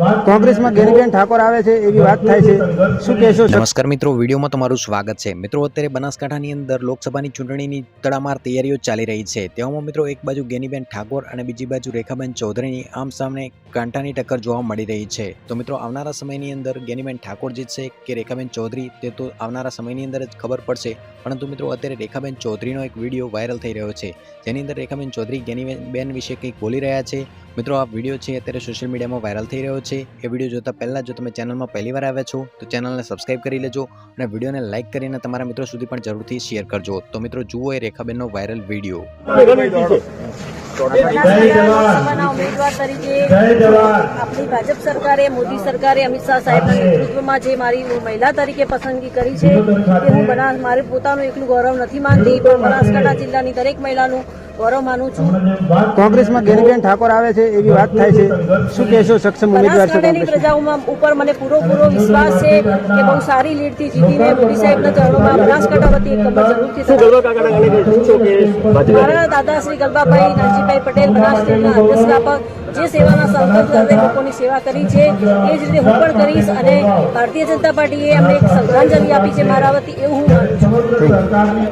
કોંગ્રેસમાં ગેનીબેન ઠાકોર આવે છે એવી વાત થાય છે, શું કહેશો? નમસ્કાર મિત્રો, વિડીયોમાં તમારું સ્વાગત છે। મિત્રો, અત્યારે બનાસકાંઠાની અંદર લોકસભાની ચૂંટણીની તડામાર તૈયારીઓ ચાલી રહી છે। તેવામાં મિત્રો એક બાજુ ગેનીબેન ઠાકોર અને બીજી બાજુ રેખાબેન ચૌધરીની આમ સામે કાંટાની ટક્કર જોવા મળી રહી છે। તો મિત્રો, આવનારા સમયની અંદર ગેનીબેન ઠાકોર જીતશે કે રેખાબેન ચૌધરી તે તો આવનારા સમયની અંદર જ ખબર પડશે। પરંતુ મિત્રો, અત્યારે રેખાબેન ચૌધરીનો એક વિડીયો વાયરલ થઈ રહ્યો છે, જેની અંદર રેખાબેન ચૌધરી ગેનીબેન વિશે કંઈક બોલી રહ્યા છે। મિત્રો, આ વિડીયો છે અત્યારે સોશિયલ મીડિયામાં વાયરલ થઈ રહ્યો છે। એ વિડીયો જોતા પહેલાં જો તમે ચેનલમાં પહેલીવાર આવ્યા છો તો ચેનલને સબસ્ક્રાઇબ કરી લેજો અને વિડીયોને લાઇક કરીને તમારા મિત્રો સુધી પણ જરૂરથી શેર કરજો। તો મિત્રો, જુઓ એ રેખાબેનનો વાયરલ વિડીયો। લોકસભાના ઉમેદવાર તરીકે આપણી ભાજપ સરકારે, મોદી સરકારે અમિત શાહ સાહેબના નેતૃત્વમાં જે મારી મહિલા તરીકે પસંદગી કરી છે તે હું મારે પોતાનું એકલું ગૌરવ નથી માનતી, પણ બનાસકાંઠા જિલ્લાની દરેક મહિલાનું ગૌરવ માનું છું। કોંગ્રેસમાં ગેનીબેન ઠાકોર આવે છે એવી વાત થાય છે, શું કહેશો? સક્ષમ ઉમેદવાર છે બનાસકાંઠાની પ્રજાઓમાં ઉપર મને પૂરો વિશ્વાસ છે કે બહુ સારી લીડથી જીતીને મોદી સાહેબના ચરણોમાં બનાસકાંઠા વતી એક કમર જરૂરથી મારા દાદા શ્રી ગલબાભાઈ નાનજીભાઈ પટેલ બનાસકાંઠાના અધ્યક્ષ વ્યાપક જે સેવાના સંકલ્પ સાથે લોકોની સેવા કરી છે એ જ રીતે હું પણ કરીશ અને ભારતીય જનતા પાર્ટીએ અમને એક શ્રદ્ધાંજલિ આપી છે મારા વતી, એવું હું માનું છું।